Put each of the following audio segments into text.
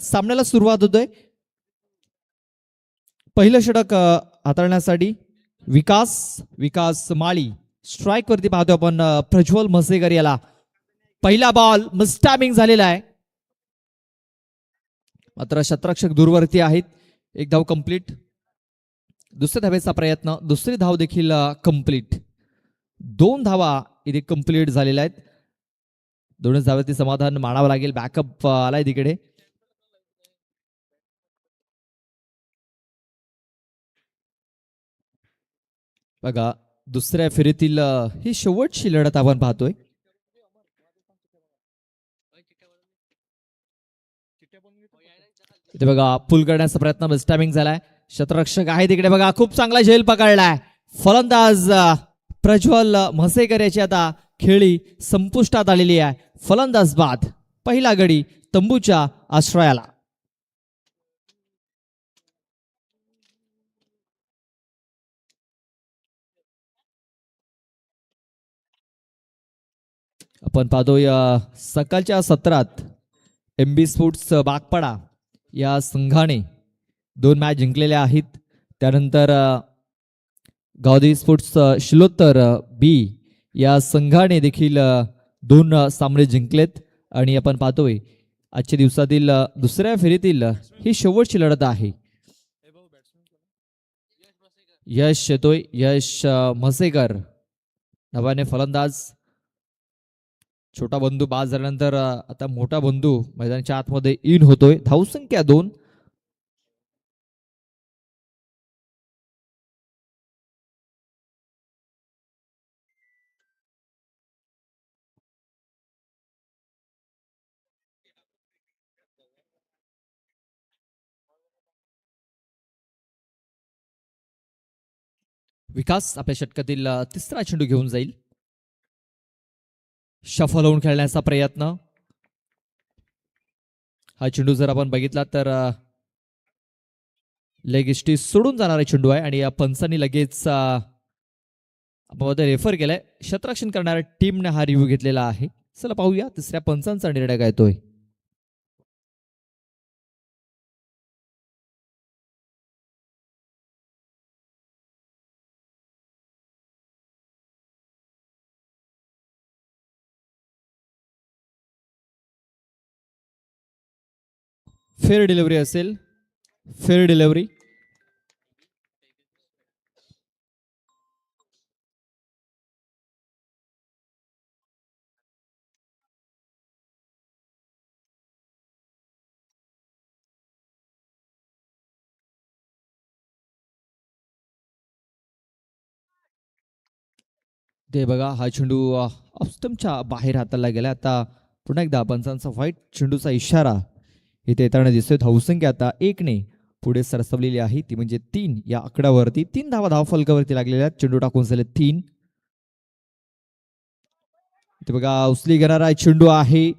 सामन्याला सुरुवात होतोय. पहिलं षटक हाताळण्यासाठी विकास विकास माळी स्ट्राईक वरती पाहतो आपण. प्रज्वल म्हसेकर याला पहिला बॉल मिसटायमिंग झालेला आहे, मात्र शतरक्षक दूरवरती आहेत. एक धाव कंप्लीट. दुसऱ्या धावेचा प्रयत्न, दुसरी धाव देखील कंप्लीट. 2 धावा इथे कंप्लीट झालेल्या आहेत. दोनच धावांचे समाधान मानावं लागेल. बॅकअप आलाय तिकडे. बघा दुसऱ्या फेरीतील ही शेवटची लढत आपण पाहतोय. इथे बघा पुल करण्याचा प्रयत्न, मिसटायमिंग झालाय. शतरक्षक आहे तिकडे बघा, खूप चांगला झेल पकडलाय. फलंदाज प्रज्वल म्हसेकर याची आता खेळी संपुष्टात आलेली आहे. फलंदाज बाद. पहिला गडी तंबूच्या आश्रयाला. आपण पाहतोय सकाळच्या सत्रात MB स्पोर्ट्स बागपाडा या संघाने 2 मॅच जिंकलेल्या आहेत. त्यानंतर गावदेवी स्पोर्ट्स शिलोत्तर B या संघाने देखील 2 सामने जिंकलेत. आणि आपण पाहतोय आजच्या दिवसातील दुसऱ्या फेरीतील ही शेवटची लढत आहे. यश येतोय, यश म्हसेकर नव्याने फलंदाज. छोटा बंधू बाद झाल्यानंतर आता मोठा बंधू मैदानाच्या आतमध्ये इन होतोय. धावसंख्या 2. विकास आपल्या षटकातील तिसरा चेंडू घेऊन जाईल. शफल होऊन खेळण्याचा प्रयत्न. हा चेंडू जर आपण बघितला तर लेग इष्टी सोडून जाणारा चेंडू आहे आणि या पंचांनी लगेच आपण रेफर केलाय. क्षेत्ररक्षण करणाऱ्या टीमने हा रिव्ह्यू घेतलेला आहे. चला पाहूया तिसऱ्या पंचांचा निर्णय काय येतोय. फेअर डिलिव्हरी असेल, फेअर डिलिव्हरी. ते बघा हा चेंडू ऑफस्टंपच्या बाहेर हाताला गेला. आता पुन्हा एकदा पंचांचा व्हाईट चेंडूचा इशारा इथे येताना दिसतोय. धावसंख्या आता 1 ने पुढे सरसवलेली आहे, ती म्हणजे 3 या आकड्यावरती. 3 धावा धाव फलकावरती लागलेल्या आहेत. चेंडू टाकून झाले 3. इथे बघा उचली घेणारा चेंडू आहे,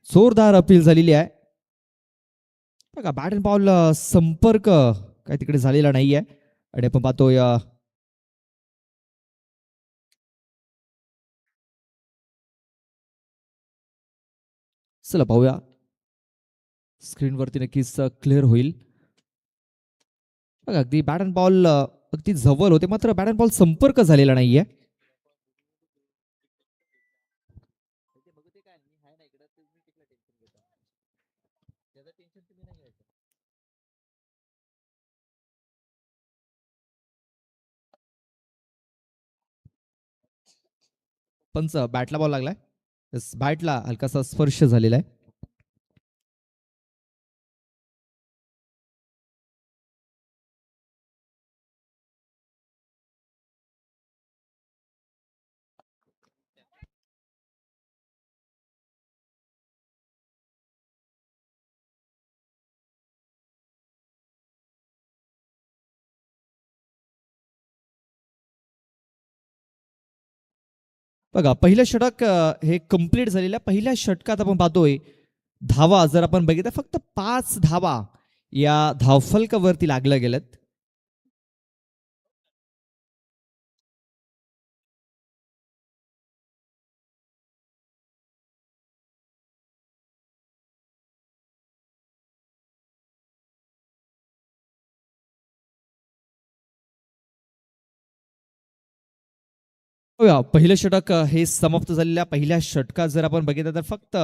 जोरदार अपील झालेली आहे. बघा बॅट अँड बॉल संपर्क काय तिकडे झालेला नाहीये. आणि आपण पाहतोय चला पाहूया स्क्रीनवरती नक्कीच क्लिअर होईल. बघा अगदी बॅट अँड बॉल अगदी जवळ होते, मात्र बॅट अँड बॉल संपर्क झालेला नाहीये. पंच बॅटला बॉल लागलाय, बॅटला हलकासा स्पर्श झालेला आहे. बघा पहिलं षटक हे कंप्लीट झालेल्या पहिल्या षटकात आपण पाहतोय धावा जर आपण बघितलं फक्त 5 धावा या धावफलकावरती लागल्या गेल्यात. पहिलं षटक हे समाप्त झालेल्या पहिल्या षटकात जर आपण बघितलं तर फक्त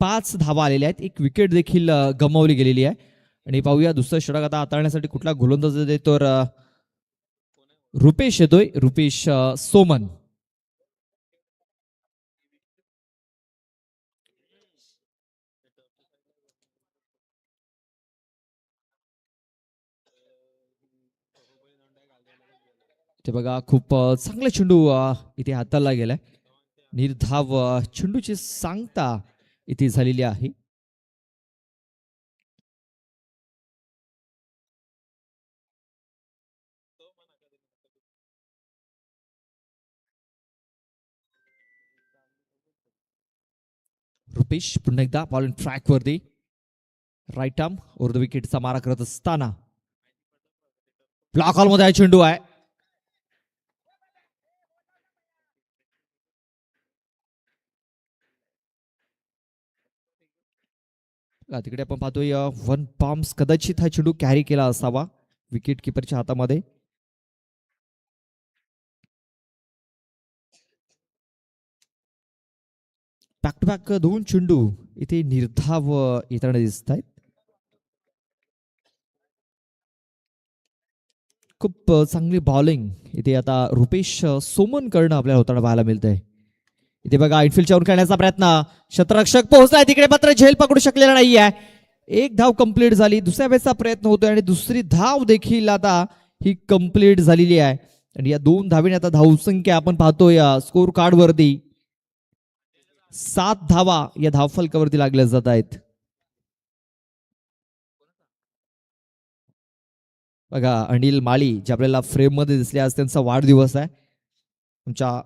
5 धावा आलेल्या आहेत. एक विकेट देखील गमावली गेलेली आहे. आणि पाहूया दुसरं षटक आता हाताळण्यासाठी कुठला गोलंदाज येतोय तर रुपेश येतोय. रुपेश सोमन. ते बघा खूप चांगला चेंडू इथे हाताळला गेलाय. निर्धाव चेंडूची सांगता इथे झालेली आहे. रुपेश पुन्हा एकदा बॉल ट्रॅक वरती राईट आर्म ओव्हर द विकेटचा मारा करत असताना ब्लॉक हॉल मध्ये चेंडू आहे. तिकडे आपण पाहतोय वन बाउन्स कदाचित हा चेंडू कॅरी केला असावा विकेट किपरच्या हातामध्ये. बॅक टू बॅक 2 चेंडू इथे निर्धाव येताना दिसत आहेत. खूप चांगली बॉलिंग इथे आता रुपेश सोमन करणं आपल्याला होताना पाहायला मिळतंय. इथे बघा आउटफील्डच्या खेळण्याचा प्रयत्न क्षेत्ररक्षक पोहोचलाय तिकडे मात्र झेल पकडू शकलेला नाहीये. एक धाव कंप्लीट झाली. दुसऱ्या वेळेचा प्रयत्न होतोय आणि दुसरी धाव देखील आता ही कंप्लीट झालेली आहे. आणि या 2 धावेने आता धावसंख्या आपण पाहतोय स्कोर कार्ड वरती 7 धावा या धावफलकावरती लागल्या जात आहेत. बघा अनिल माळी जे आपल्याला फ्रेम मध्ये दिसले आज त्यांचा वाढदिवस आहे. आमच्या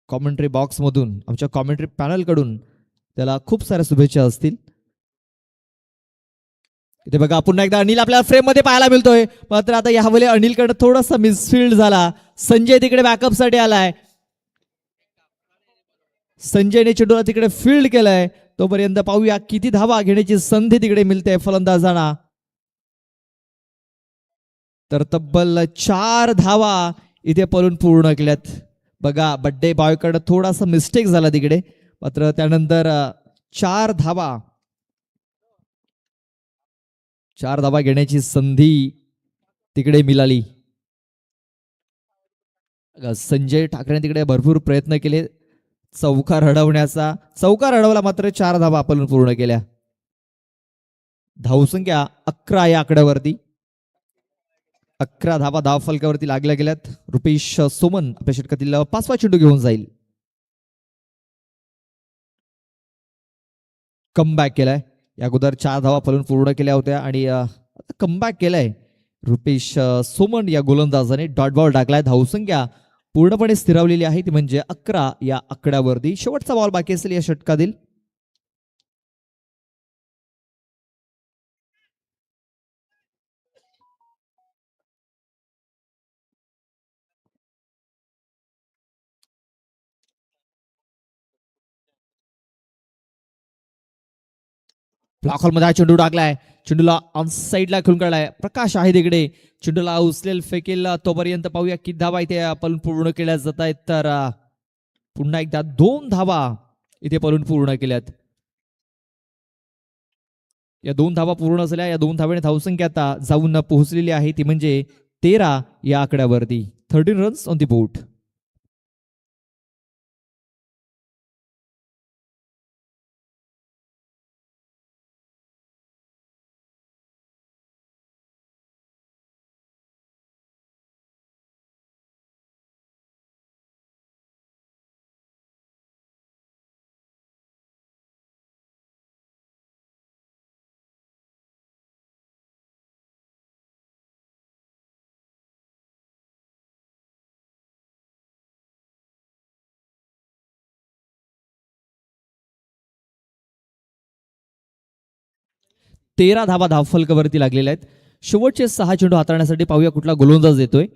कॉमेंट्री बॉक्स मधून आमच्या कॉमेंट्री पॅनल कडून त्याला खूप साऱ्या शुभेच्छा असतील. इथे बघा पुन्हा एकदा अनिल आपल्याला फ्रेम मध्ये पाहायला मिळतोय. मात्र आता यावेळी अनिलकडे थोडासा मिसफिल्ड झाला. संजय तिकडे बॅकअप साठी आलाय. संजयने चेंडूला तिकडे फील्ड केलंय. तोपर्यंत पाहूया किती धावा घेण्याची संधी तिकडे मिळते फलंदाजांना. तर तब्बल 4 धावा इथे पळून पूर्ण केल्यात. बघा बड्डे बॉयकडे थोडासा मिस्टेक झाला तिकडे. मात्र त्यानंतर 4 धावा 4 धावा घेण्याची संधी तिकडे मिळाली. संजय ठाकरे तिकडे भरपूर प्रयत्न केले चौकार अडवण्याचा. चौकार अडवला मात्र 4 धावा आपण पूर्ण केल्या. धावसंख्या 11 या आकड्यावरती. 11 धावा धावफलकावरती लागल्या गेल्यात. रुपेश सोमन आपल्या षटकातील 5वा चेंडू घेऊन जाईल. कमबॅक केलाय. या अगोदर 4 धावा पळून पूर्ण केल्या होत्या आणि कमबॅक केलाय रुपेश सोमन या गोलंदाजाने. डॉट बॉल टाकलाय. धावसंख्या पूर्णपणे स्थिरावलेली आहे ती म्हणजे 11 या आकड्यावरती. शेवटचा बॉल बाकी असेल या षटकातील. 'ब्लॉक मध्ये चेंडू टाकलाय. चेंडूला ऑन साईडला खेळून काढलाय. प्रकाश आहे तिकडे. चेंडूला उचलेल फेकेल तोपर्यंत पाहूया किती धावा इथे आपण पूर्ण केल्या जात आहेत. तर पुन्हा एकदा 2 धावा इथे पळून पूर्ण केल्यात. या 2 धावा पूर्ण झाल्या. या 2 धावेने धावसंख्या आता जाऊन पोहोचलेली आहे ती म्हणजे 13 या आकड्यावरती. 13 रन्स ऑन दी बोट. तेरा धावा धावफलकावरती लागलेल्या आहेत. शेवटचे 6 चेंडू हाताळण्यासाठी पाहूया कुठला गोलंदाज येतोय.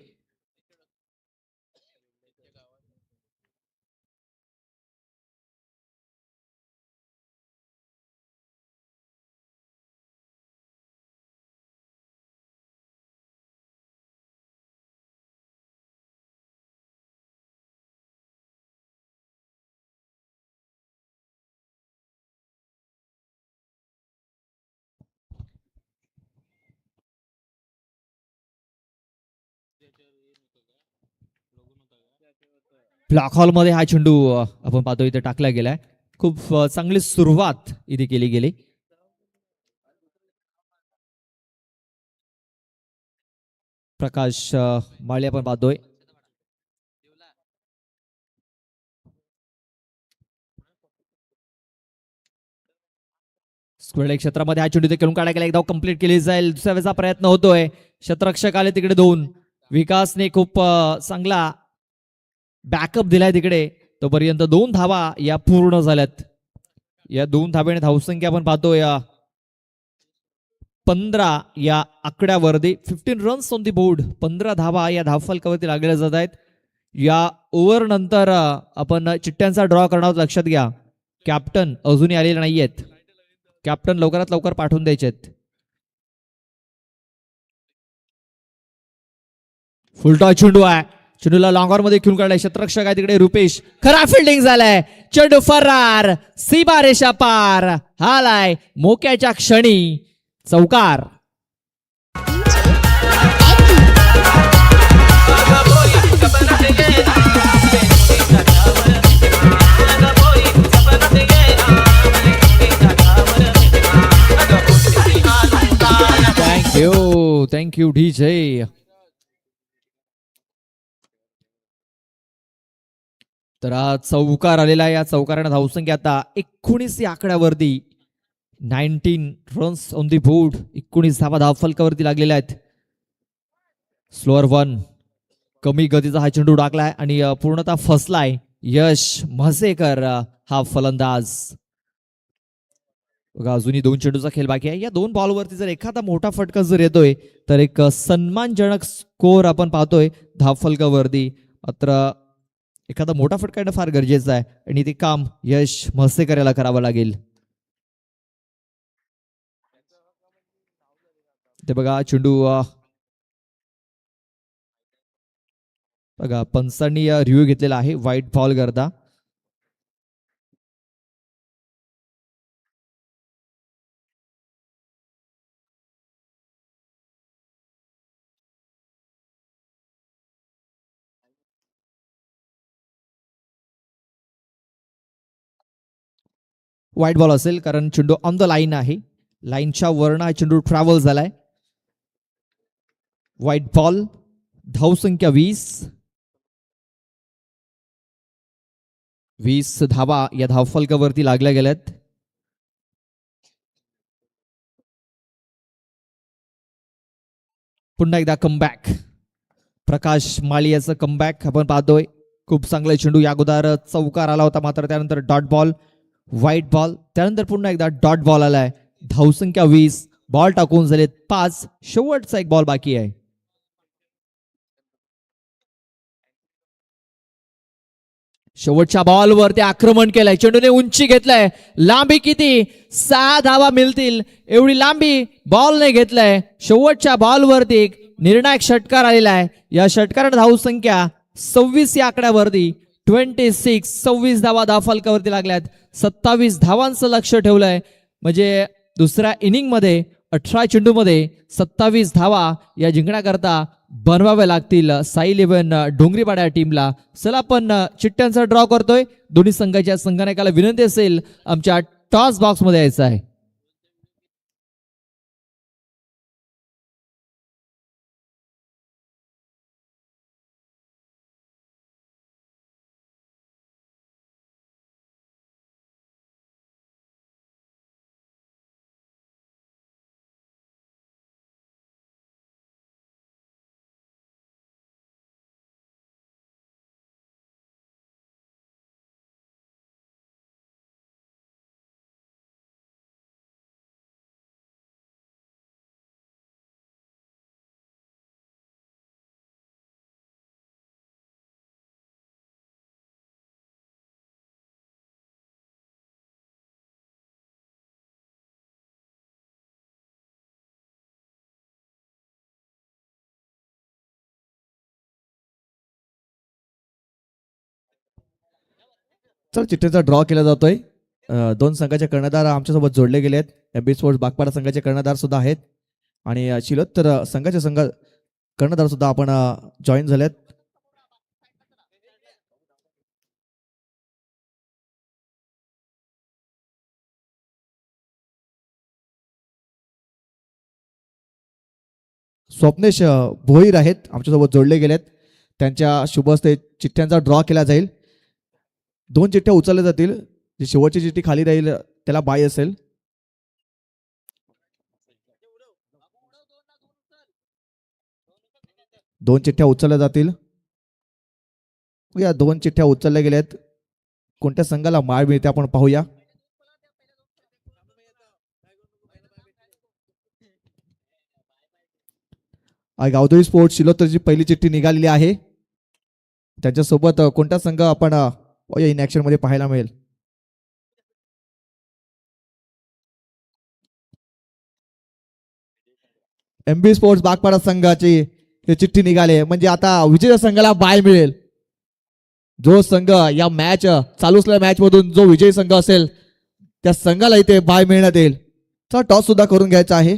ब्लॉक हॉल मध्ये हा चेंडू आपण पाहतो इथे टाकला गेलाय. खूप चांगली सुरुवात इथे केली गेली. प्रकाश माळी आपण पाहतोय. स्क्वेअर क्षेत्रामध्ये हा चेंडू खेळून काढायला गेला. एकदा कंप्लीट केली जाईल. दुसऱ्या वेळेचा प्रयत्न होतोय. शतरक्षक आले तिकडे 2. विकासने खूप चांगला बॅकअप दिलाय तिकडे. तोपर्यंत 2 धावा या पूर्ण झाल्यात. या 2 धाब्याने धावसंख्या आपण पाहतोय 15 या आकड्यावरती. 15 रन्स ऑन दी बोर्ड. 15 धावा या धावफलकावरती लागलेल्या जात आहेत. या ओव्हर नंतर आपण चिठ्ठ्यांचा ड्रॉ करणार आहोत. लक्षात घ्या, कॅप्टन अजूनही आलेले नाहीयेत. कॅप्टन लवकरात लवकर पाठवून द्यायचे आहेत. फुलटॉस चेंडू आहे. चेंडूला लॉंगर मध्ये खेळून काढलाय. शतरक्षक आहे तिकडे रुपेश. खरा फिल्डिंग झालाय. चेंडू फरार. सीमारेषा पार. हालाय मोक्याच्या क्षणी चौकार. Thank you DJ. तर हा चौकार आलेला आहे. या चौकाराने धावसंख्या आता 19 या आकड्यावरती. 19 रन्स ऑन दी बोर्ड. 19 धावा धावफलकावरती लागलेल्या आहेत. स्लोअर 1. कमी गतीचा हा चेंडू टाकलाय आणि पूर्णतः फसलाय. यश म्हसेकर हा फलंदाज. बघा अजूनही 2 चेंडूचा खेळ बाकी आहे. या 2 बॉलवरती जर एखादा मोठा फटका जर येतोय तर एक सन्मानजनक स्कोर आपण पाहतोय धावफलकावरती. मात्र एखादा मोठा फटका येणं फार गरजेचं आहे आणि ते काम यश म्हसेकर याला करावं लागेल. ते बघा चेंडू बघा पंचांनी रिव्ह्यू घेतलेला आहे व्हाईट बॉल करता. व्हाईट बॉल असेल कारण चेंडू ऑन द लाईन आहे. लाईनच्या वरनं हा चेंडू ट्रॅव्हल झालाय. White ball. धावसंख्या 20 धावा या धावफलकावरती लागल्या गेल्यात. पुन्हा एकदा कमबॅक. प्रकाश माळी याचं कमबॅक आपण पाहतोय. खूप चांगला चेंडू या अगोदर चौकार आला होता मात्र त्यानंतर डॉट बॉल. White ball. त्यानंतर पुन्हा एकदा डॉट बॉल आलाय. धावसंख्या 20. बॉल टाकून झालेत 5. शेवटचा एक बॉल बाकी आहे. शेवटच्या बॉलवरती आक्रमण केलंय. चेंडूने उंची घेतलाय. लांबी किती? 6 धावा मिळतील एवढी लांबी बॉलने घेतलाय. शेवटच्या बॉलवरती एक निर्णायक षटकार आलेला आहे. या षटकाराने धावसंख्या 26 या आकड्यावरती. 26 धावा धावफलकावरती लागल्यात. 27 धावांचं लक्ष ठेवलंय. म्हणजे दुसऱ्या इनिंग मध्ये 18 चेंडूमध्ये 27 धावा या जिंकण्याकरता बनवाव्या लागतील साई 11 डोंगरीपाड्या टीमला. चला आपण चिठ्ठ्यांचा ड्रॉ करतोय. दोन्ही संघाच्या संघनायकाला विनंती असेल आमच्या टॉस बॉक्स मध्ये यायचं आहे. तर चिठ्ठीचा ड्रॉ केला जातोय. 2 संघाचे कर्णधार आमच्यासोबत जोडले गेले आहेत. एमबी स्पोर्ट्स बागपाडा संघाचे कर्णधार सुद्धा आहेत आणि चिलोत्तर संघाचे कर्णधार सुद्धा आपण जॉईन झालेत. स्वप्नेश भोईर आहेत आमच्यासोबत जोडले गेलेत. त्यांच्या शुभ हस्ते चिठ्ठ्यांचा ड्रॉ केला जाईल. 2 चिठ्ठ्या उचलल्या जातील. जी शेवटची चिठ्ठी खाली राहील त्याला बाय असेल. दोन चिठ्ठ्या उचलल्या जातील. या 2 चिठ्ठ्या उचलल्या गेल्यात. कोणत्या संघाला माळ मिळते आपण पाहूया. गावदेवी स्पोर्ट्स शिलोत्तरची पहिली चिठ्ठी निघालेली आहे. त्यांच्यासोबत कोणता संघ आपण इन ऍक्शन मध्ये पाहायला मिळेल. एमबी स्पोर्ट्स बागपाडा संघाची ही चिठ्ठी निघाली म्हणजे आता विजेत्या संघाला बाय मिळेल. जो संघ या मॅच चालू असलेल्या मॅच मधून जो विजयी संघ असेल त्या संघाला इथे बाय मिळण्यात येईल. तर टॉस सुद्धा करून घ्यायचा आहे.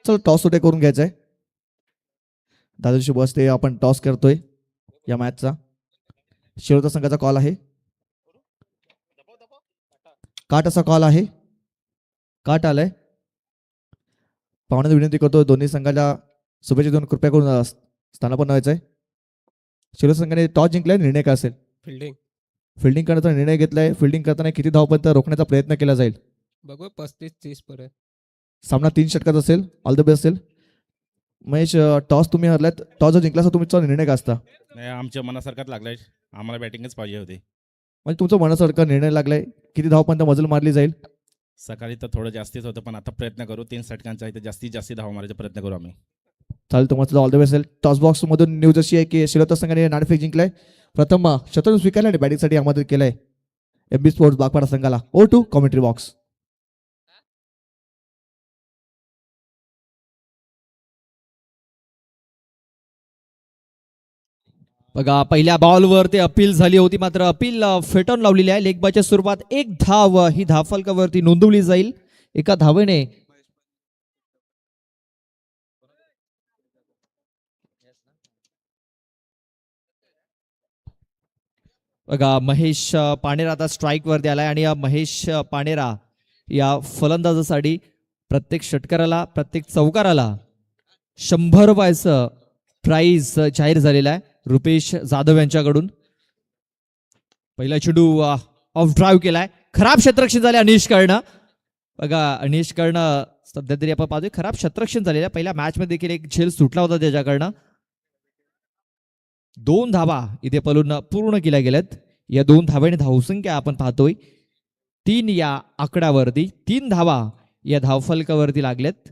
चल टॉस सुद्धा करून घ्यायचा आहे. दादाजी शुभ असते आपण टॉस करतोय या मॅचचा. शिरोदा संघाचा कॉल आहे. काट असा कॉल आहे. काट आलाय. पाहुण्यांना विनंती करतो दोन्ही संघाला शुभेच्छा देऊन कृपया करून स्थानापन्न व्हायचंय. शिरोदा संघाने टॉस जिंकलाय. निर्णय काय असेल. फिल्डिंग करण्याचा निर्णय घेतलाय. फिल्डिंग करताना किती धावपर्यंत रोखण्याचा प्रयत्न केला जाईल. बघू 35-30 पर्यंत. सामना 3 षटकात असेल. ऑल द बेस्ट असेल. महेश टॉस तुम्ही हरलात. टॉस जर जिंकला तर तुमचा निर्णय काय असता. नाही आमच्या मनासारखाच लागलाय. आम्हाला बॅटिंगच पाहिजे होती. म्हणजे तुमचा मनासारखा निर्णय लागलाय. किती धावपर्यंत मजल मारली जाईल. सकाळी तर थोडं जास्तीच होतं पण आता प्रयत्न करू 3 षटकांचा इथे जास्तीत जास्त धावा मारायचा प्रयत्न करू आम्ही. चालेल तुम्हाला ऑल द बेस्ट असेल. टॉस बॉक्स मधून न्यूज अशी आहे की शिरोदा संघाने नाणेफेक जिंकलाय. प्रथम शतक स्वीकारले आणि बॅटिंगसाठी आमंत्रित केलंय एमबी स्पोर्ट्स बागपाडा संघाला. ओ टू कॉमेंट्री बॉक्स. बघा पहिल्या बॉलवर ते अपील झाली होती मात्र अपील फेटाळून लावलेली आहे. लेग बायच्या स्वरूपात 1 धाव ही धावफलकावरती नोंदवली जाईल. एका धावेने बघा महेश पाणेरा आता स्ट्राईक वरती आलाय आणि या महेश पाणेरा या फलंदाजासाठी प्रत्येक षटकाराला प्रत्येक चौकाराला 100 रुपयाचं प्राइज जाहीर झालेलं आहे रुपेश जाधव यांच्याकडून. पहिला चेंडू ऑफ ड्राईव्ह केलाय. खराब क्षेत्ररक्षण झाले अनिश कर्ण. बघा अनिश कर्ण सध्या तरी आपण पाहतोय खराब क्षेत्ररक्षण झालेलं आहे. पहिल्या मॅच मध्ये देखील एक झेल सुटला होता त्याच्याकडनं. 2 धावा इथे पलून पूर्ण केल्या गेल्यात. या 2 धावेने धावसंख्या आपण पाहतोय 3 या आकड्यावरती. 3 धावा या धावफलकावरती लागल्यात.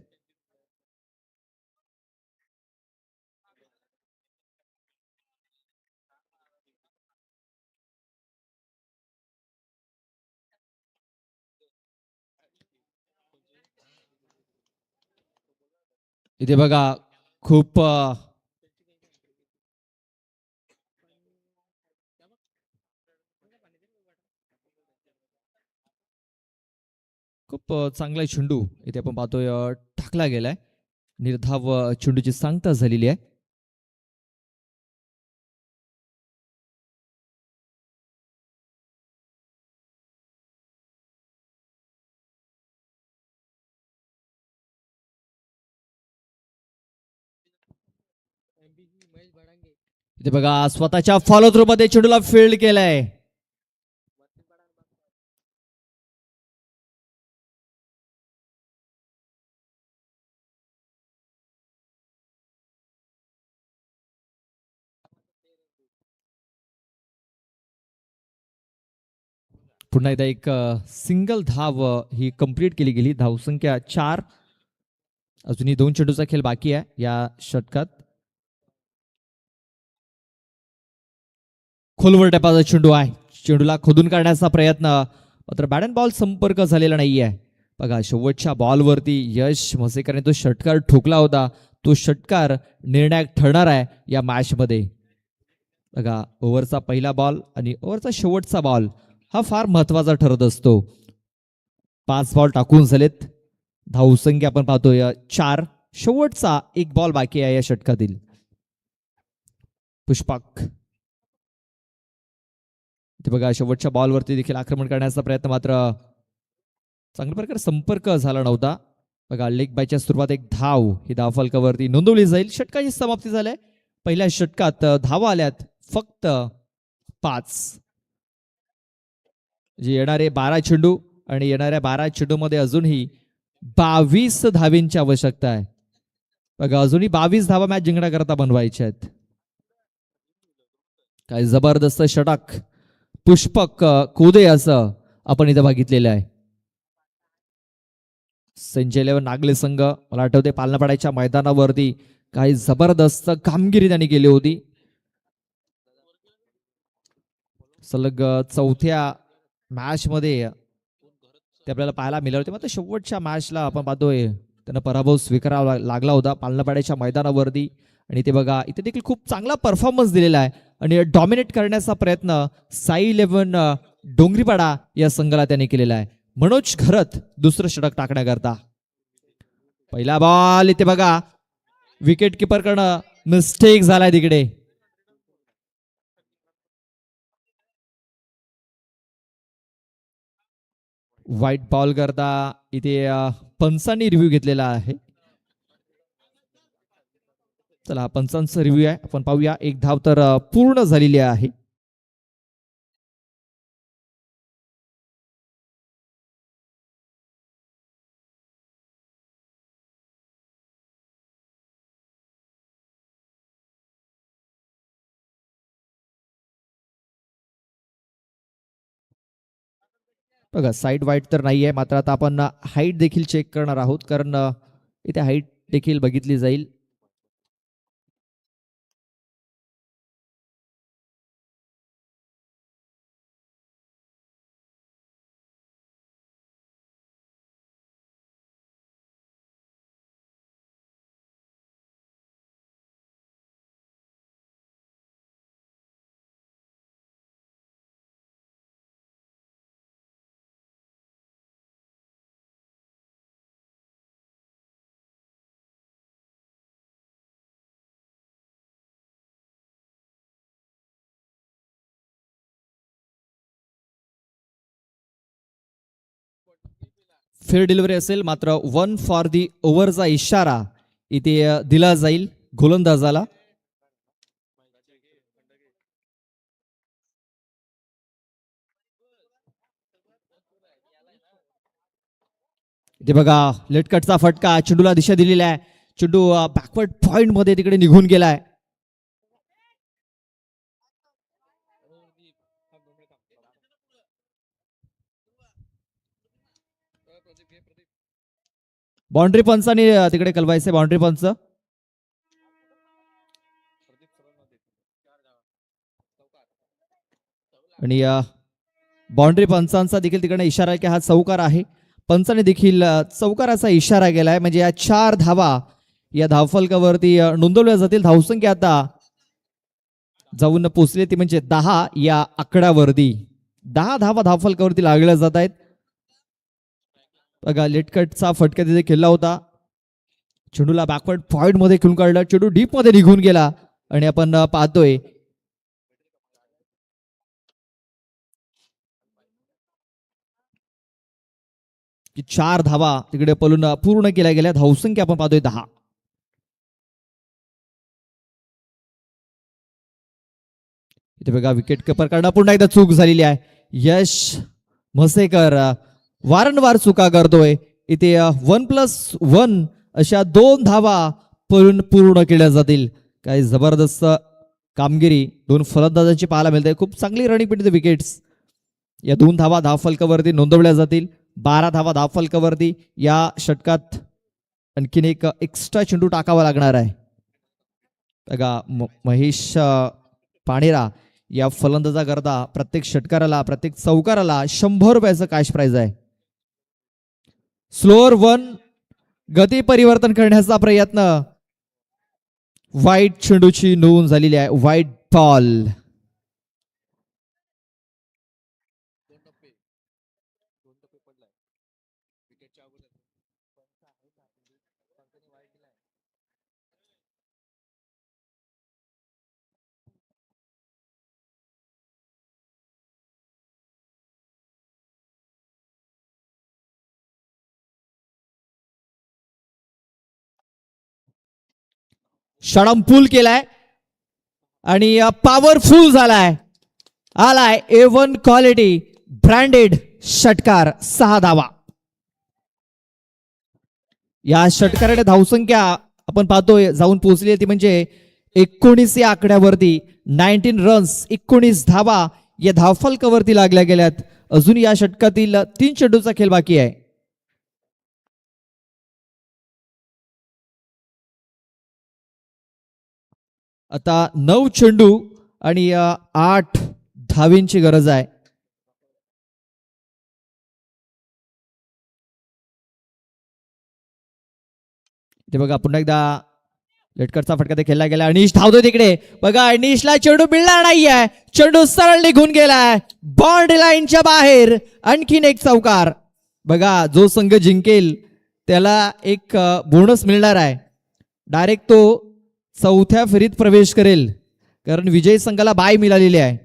इथे बघा खूप खूप चांगला चेंडू इथे आपण पाहतोय टाकला गेलाय. निर्धाव चेंडूची सांगता झालेली आहे. इथे बघा स्वतःच्या फॉलो थ्रू मध्ये चेंडूला फील्ड केलाय. पुन्हा एकदा एक सिंगल धाव ही कंप्लीट केली गेली. धावसंख्या 4. अजूनही 2 चेंडूचा खेळ बाकी आहे या षटकात. खोलवर टप्प्याचा चेंडू आहे. चेंडूला खोदून काढण्याचा प्रयत्न मात्र बॅट अँड बॉल संपर्क झालेला नाहीये. बघा शेवटच्या बॉलवरती यश म्हसेकरने तो षटकार ठोकला होता. तो षटकार निर्णायक ठरणार आहे या मॅच मध्ये. बघा ओव्हरचा पहिला बॉल आणि ओव्हरचा शेवटचा बॉल हा फार महत्वाचा ठरत असतो. 5 बॉल टाकून झालेत. धावसंख्या आपण पाहतोय 4. शेवटचा 1 बॉल बाकी आहे या षटकातील. पुष्पक ते बघा शेवटच्या बॉलवरती देखील आक्रमण करण्याचा प्रयत्न मात्र चांगल्या प्रकारे संपर्क झाला नव्हता. बघा लेग बायच्या सुरुवात एक धाव, ही धाव फलकावरती नोंदवली जाईल. षटकाची समाप्ती झाली. पहिल्या षटकात धावा आल्यात फक्त 5. जे येणारे 12 चेंडू आणि येणाऱ्या 12 चेंडूमध्ये अजूनही 22 धावींची आवश्यकता आहे. बघा अजूनही 22 धावा मॅच जिंकण्याकरता बनवायच्या आहेत. काय जबरदस्त षटक, पुष्पक कोदे असं आपण इथं बघितलेलं आहे. संजय लेवन नागले संघ, मला आठवते पालनापाड्याच्या मैदानावरती काही जबरदस्त कामगिरी त्यांनी केली होती. सलग चौथ्या मॅच मध्ये ते आपल्याला पाहायला मिळाले होते. मात्र शेवटच्या मॅचला आपण पाहतोय त्यांना पराभव स्वीकारावा लागला होता पालनापाड्याच्या मैदानावरती. आणि ते बघा इथे देखील खूप चांगला परफॉर्मन्स दिलेला आहे आणि डॉमिनेट करण्याचा प्रयत्न साई इलेव्हन डोंगरीपाडा या संघाला त्यांनी केलेला आहे. मनोज घरत दुसरं षटक टाकण्याकरता. पहिला बॉल इथे बघा विकेट किपर कडनं मिस्टेक झालाय तिकडे. व्हाईट बॉल करता इथे पंचांनी रिव्ह्यू घेतलेला आहे. चला पंचांचा रिव्ह्यू आहे, आपण पाहूया. एक धाव तर पूर्ण झालेली आहे. बघा साईड वाईट तर नाहीये, मात्र आता आपण हाईट देखील चेक करणार आहोत, कारण इथे हाईट देखील बघितली जाईल. फेअर डिलिव्हरी असेल, मात्र 1 फॉर दी ओव्हरचा इशारा इथे दिला जाईल गोलंदाजाला. इथे बघा लेटकटचा फटका, चेंडूला दिशा दिलेली आहे. चेंडू बॅकवर्ड पॉइंट मध्ये तिकडे निघून गेलाय. बाउंड्री पंचाने तिकडे कलवायचे. बाउंड्री पंच आणि बाउंड्री पंचांचा देखील तिकडे इशारा आहे की हा चौकार आहे. पंचाने देखील चौकाराचा इशारा केलाय, म्हणजे या 4 धावा या धावफलकावरती नोंदवल्या जातील. धावसंख्या आता जाऊन पोचली ती म्हणजे 10 या आकड्यावरती. 10 धावा धावफलकावरती लागल्या जात आहेत. बघा लेटकटचा फटका तिथे खेळला होता. चेंडूला बॅकवर्ड पॉइंट मध्ये खेळून काढला. चेंडू डीप मध्ये निघून गेला आणि आपण पाहतोय की 4 धावा तिकडे पळून पूर्ण केल्या गेल्या. धावसंख्या आपण पाहतोय 10. इथे बघा विकेट किपर कडनं पुन्हा एकदा चूक झालेली आहे. यश म्हसेकर वारंवार चुका करतोय. इथे 1+1 अशा 2 धावा पळून पूर्ण केल्या जातील. काही जबरदस्त कामगिरी 2 फलंदाजांची पाहायला मिळते. खूप चांगली रनिंग पिटी विकेट्स. या 2 धावा धावफलकावरती नोंदवल्या जातील. 12 धावा धावफलकावरती. या षटकात आणखीन एक एक्स्ट्रा चेंडू टाकावा लागणार आहे. बघा महेश पाणेरा या फलंदाजा करता प्रत्येक षटकाराला, प्रत्येक चौकाराला 100 रुपयाचं कॅश प्राइज आहे. स्लोअर 1 गती परिवर्तन करण्याचा प्रयत्न. व्हाईट चेंडूची नोंद झालेली आहे. White ball. षडंपूल केलाय आणि पॉवरफुल झालाय. आलाय A1 क्वालिटी ब्रँडेड षटकार 6 धावा. या षटकाराने धावसंख्या आपण पाहतोय जाऊन पोहोचली ती म्हणजे 19 या आकड्यावरती. 19 रन्स, 19 धावा या धावफलकावरती लागल्या गेल्यात. अजून या षटकातील 3 चेंडूचा खेळ बाकी आहे. आता 9 चेंडू आणि 8 धावींची गरज आहे. ते बघा पुन्हा एकदा लेटकरचा फटका ते खेळला गेला. अनिश धावतो तिकडे बघा. अनिशला चेंडू मिळणार नाहीये. चेंडू सरळ निघून गेलाय बॉन्ड लाईनच्या बाहेर. आणखीन एक चौकार. बघा जो संघ जिंकेल त्याला एक बोनस मिळणार आहे. डायरेक्ट तो 4थ्या फेरीत प्रवेश करेल कारण विजयी संघाला बाय मिळालेली आहे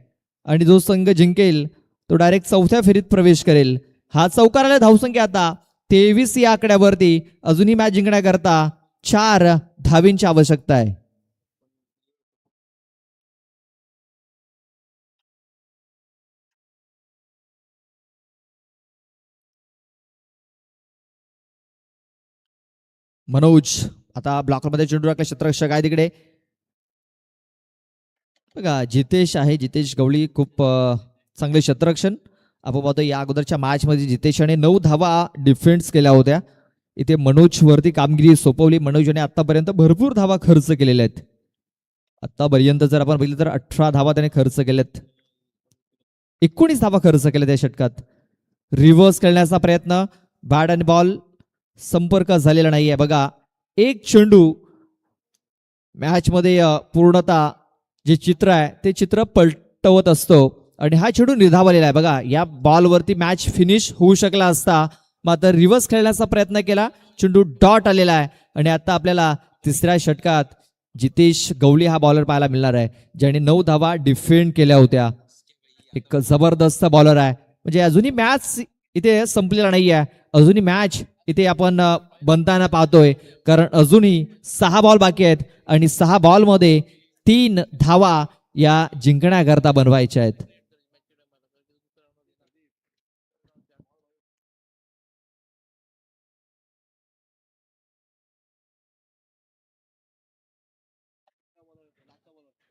आणि जो संघ जिंकेल तो डायरेक्ट 4थ्या फेरीत प्रवेश करेल. हा चौकाराला धावसंख्या आता 23 या आकड्यावरती. अजूनही मॅच जिंकण्याकरता 4 धावींची आवश्यकता आहे. मनोज आता ब्लॉकरमध्ये चेंडू राखला. क्षेत्ररक्षक आहे तिकडे बघा. जितेश आहे, जितेश गवळी खूप चांगले क्षेत्ररक्षण. आपण पाहतो या अगोदरच्या मॅच मध्ये जितेशाने 9 धावा डिफेन्स केल्या होत्या. इथे मनोज वरती कामगिरी सोपवली. मनोजने आतापर्यंत भरपूर धावा खर्च केलेल्या आहेत. आतापर्यंत जर आपण बघितलं तर 18 धावा त्याने खर्च केल्यात. 19 धावा खर्च केल्या त्या षटकात. रिव्हर्स खेळण्याचा प्रयत्न, बॅट आणि बॉल संपर्क झालेला नाहीये. बघा एक चेंडू मॅच मध्ये पूर्णतः जे चित्र आहे ते चित्र पलटवत असतो आणि हा चेंडू निर्धावलेला आहे. बघा या बॉलवरती मॅच फिनिश होऊ शकला असता मात्र रिव्हर्स खेळण्याचा प्रयत्न केला. चेंडू डॉट आलेला आहे आणि आता आपल्याला तिसऱ्या षटकात जितेश गवळी हा बॉलर पाहायला मिळणार आहे ज्याने 9 धावा डिफेंड केल्या होत्या. एक जबरदस्त बॉलर आहे. म्हणजे अजूनही मॅच इथे संपलेला नाही आहे. अजूनही मॅच इथे आपण बनताना पाहतोय कारण अजूनही 6 बॉल बाकी आहेत आणि 6 बॉल मध्ये 3 धावा या जिंकण्याकरता बनवायच्या आहेत.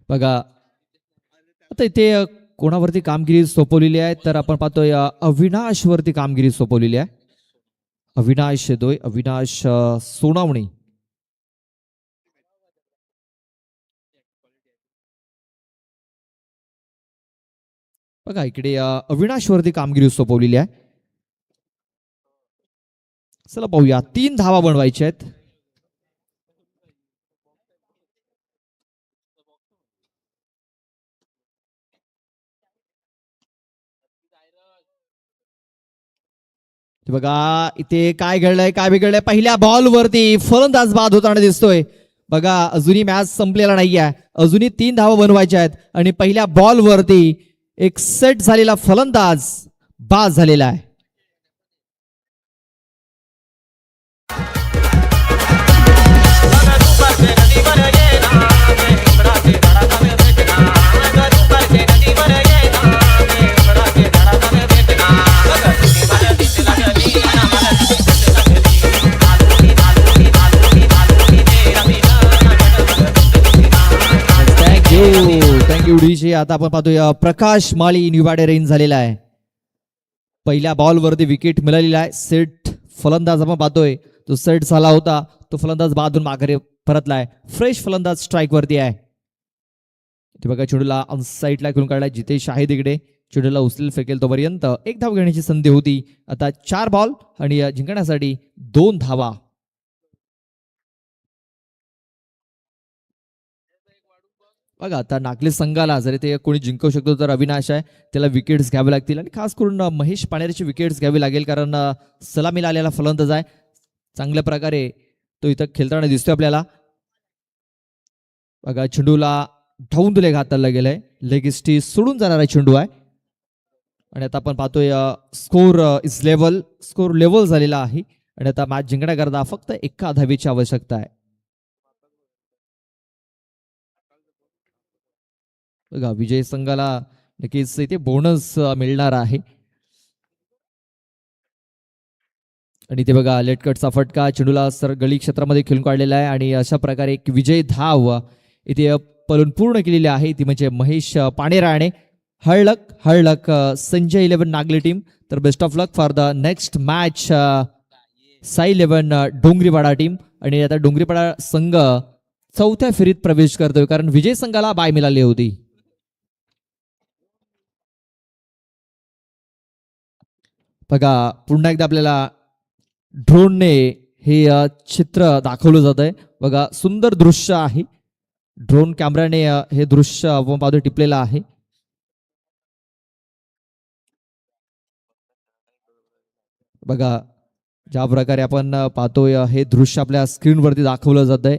बघा आता इथे कोणावरती कामगिरी सोपवलेली आहे तर आपण पाहतोय अविनाश वरती कामगिरी सोपवलेली आहे. अविनाश येतोय, अविनाश सोनावणे. बघा इकडे अविनाश वरती कामगिरी सोपवलेली आहे. चला पाहूया. 3 धावा बनवायच्या आहेत. बघा इथे काय घडलंय, काय बिघडलंय. पहिल्या बॉल वरती फलंदाज बाद होताना दिसतोय. बघा अजूनही मॅच संपलेला नाहीये. अजूनही 3 धावा बनवायच्या आहेत आणि पहिल्या बॉल वरती एक सेट झालेला फलंदाज बाद झालेला आहे. Thank you DJ. आता आपण पाहतोय प्रकाश माळी निवाडे रेंज झालेला आहे. पहिल्या बॉल वरती विकेट मिळालेला आहे. सेट फलंदाज आपण पाहतोय तो सेट झाला होता. तो फलंदाज बादून माघारी परतलाय. फ्रेश फलंदाज स्ट्राईक वरती आहे. बघा चेंडूला साईडला खेळून काढलाय. जितेश आहे तिकडे. चेंडूला उचलेल फेकेल तोपर्यंत 1 धाव घेण्याची संधी होती. आता 4 बॉल आणि जिंकण्यासाठी 2 धावा. बघा आता नागले संघाला जरी ते कोणी जिंकू शकतो तर अविनाश आहे. त्याला विकेट्स घ्यावे लागतील आणि खास करून महेश पाणेरची विकेट्स घ्यावी लागेल कारण सलामीला आलेला फलंदाज आहे. चांगल्या प्रकारे तो इथं खेळताना दिसतोय आपल्याला. बघा चेंडूला धावून तुले घाताला गेलाय. लेगिस्टी सोडून जाणारा चेंडू आहे आणि आता आपण पाहतोय स्कोर लेवल झालेला आहे आणि आता मॅच जिंकण्याकरता फक्त 1 धावेची आवश्यकता आहे. बघा विजय संघाला नक्कीच इथे बोनस मिळणार आहे. आणि ते बघा लेटकटचा फटका चेंडूला सर गळी क्षेत्रामध्ये खेळून काढलेला आहे आणि अशा प्रकारे एक विजय धाव इथे पळून पूर्ण केलेली आहे, ती म्हणजे महेश पाणेराणे. हळलक संजय 11 नागले टीम. तर best of luck for the next match Sai 11 Dongaripada team. आणि आता डोंगरीपाडा संघ चौथ्या फेरीत प्रवेश करतोय कारण विजय संघाला बाय मिळाली होती. बघा पुन्हा एकदा आपल्याला ड्रोनने हे चित्र दाखवलं जात आहे. बघा सुंदर दृश्य आहे. ड्रोन कॅमेराने हे दृश्य आपण पाहतो टिपलेलं आहे. बघा ज्या प्रकारे आपण पाहतोय हे दृश्य आपल्या स्क्रीनवरती दाखवलं जात आहे.